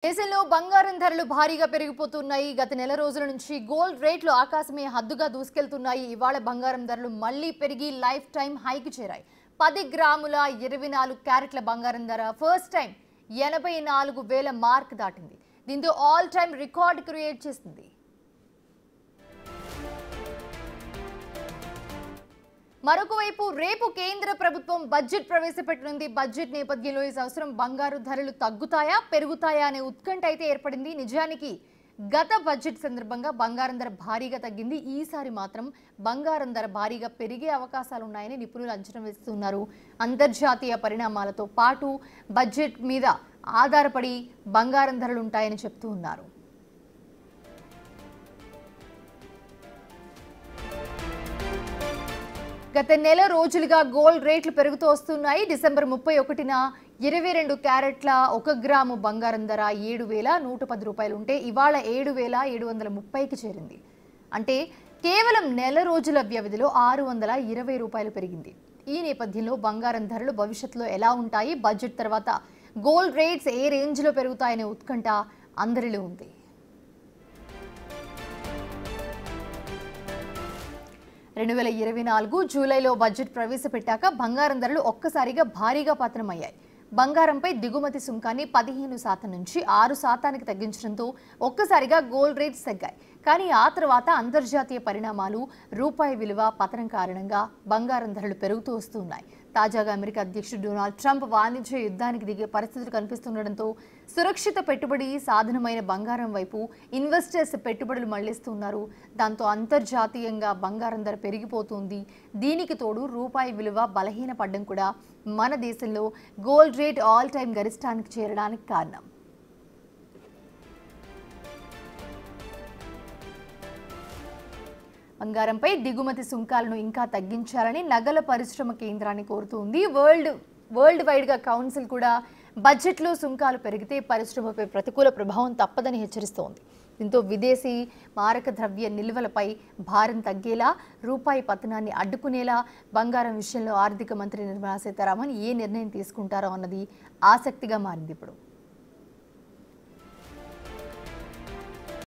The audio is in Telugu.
దేశంలో బంగారం ధరలు భారీగా పెరిగిపోతున్నాయి. గత నెల రోజుల నుంచి గోల్డ్ రేట్లు ఆకాశమే హద్దుగా దూసుకెళ్తున్నాయి. ఇవాళ బంగారం ధరలు మళ్లీ పెరిగి లైఫ్ టైం హైకి చేరాయి. 10 గ్రాముల 24 క్యారెట్ల బంగారం ధర ఫస్ట్ టైం 84,000 మార్క్ దాటింది. దీంతో ఆల్ టైం రికార్డ్ క్రియేట్ చేసింది. మరొక వైపు రేపు కేంద్ర ప్రభుత్వం బడ్జెట్ ప్రవేశపెట్టనుంది. బడ్జెట్ నేపథ్యంలో ఈ సంవత్సరం బంగారు ధరలు తగ్గుతాయా పెరుగుతాయా అనే ఉత్కంఠ అయితే ఏర్పడింది. నిజానికి గత బడ్జెట్ సందర్భంగా బంగారం ధర భారీగా తగ్గింది. ఈసారి మాత్రం బంగారం ధర భారీగా పెరిగే అవకాశాలు ఉన్నాయని నిపుణులు అంచనా వేస్తున్నారు. అంతర్జాతీయ పరిణామాలతో పాటు బడ్జెట్ మీద ఆధారపడి బంగారం ధరలు ఉంటాయని చెప్తూ ఉన్నారు. గత నెల రోజులుగా గోల్డ్ రేట్లు పెరుగుతూ వస్తున్నాయి. డిసెంబర్ 31న 22 క్యారెట్ల 1 గ్రాము బంగారం ధర 7,110 రూపాయలు ఉంటే ఇవాళ 7,730కి చేరింది. అంటే కేవలం నెల రోజుల వ్యవధిలో 620 రూపాయలు పెరిగింది. ఈ నేపథ్యంలో బంగారం ధరలు భవిష్యత్తులో ఎలా ఉంటాయి, బడ్జెట్ తర్వాత గోల్డ్ రేట్స్ ఏ రేంజ్లో పెరుగుతాయనే ఉత్కంఠ అందరిలో ఉంది. రెండు 2024 జూలైలో బడ్జెట్ ప్రవేశపెట్టాక బంగారం ధరలు ఒక్కసారిగా భారీగా పతనమయ్యాయి. బంగారంపై దిగుమతి సుంకాన్ని 15% నుంచి 6% తగ్గించడంతో ఒక్కసారిగా గోల్డ్ రేట్స్ తగ్గాయి. కానీ ఆ తర్వాత అంతర్జాతీయ పరిణామాలు, రూపాయి విలువ పతనం కారణంగా బంగారం ధరలు పెరుగుతూ వస్తున్నాయి. తాజాగా అమెరికా అధ్యక్షుడు డొనాల్డ్ ట్రంప్ వాణిజ్య యుద్ధానికి దిగే పరిస్థితులు కనిపిస్తుండటంతో సురక్షిత పెట్టుబడి సాధనమైన బంగారం వైపు ఇన్వెస్టర్స్ పెట్టుబడులు మళ్లిస్తున్నారు. దాంతో అంతర్జాతీయంగా బంగారం ధర పెరిగిపోతుంది. దీనికి తోడు రూపాయి విలువ బలహీనపడడం కూడా మన దేశంలో గోల్డ్ రేట్ ఆల్ టైం గరిష్టానికి చేరడానికి కారణం. బంగారంపై దిగుమతి సుంకాలను ఇంకా తగ్గించాలని నగల పరిశ్రమ కేంద్రాన్ని కోరుతుంది. వరల్డ్ వైడ్గా కౌన్సిల్ కూడా బడ్జెట్లో సుంకాలు పెరిగితే పరిశ్రమపై ప్రతికూల ప్రభావం తప్పదని హెచ్చరిస్తోంది. దీంతో విదేశీ మారక ద్రవ్య నిల్వలపై భారం తగ్గేలా, రూపాయి పతనాన్ని అడ్డుకునేలా బంగారం విషయంలో ఆర్థిక మంత్రి నిర్మలా సీతారామన్ ఏ నిర్ణయం తీసుకుంటారో అన్నది ఆసక్తిగా మారింది ఇప్పుడు.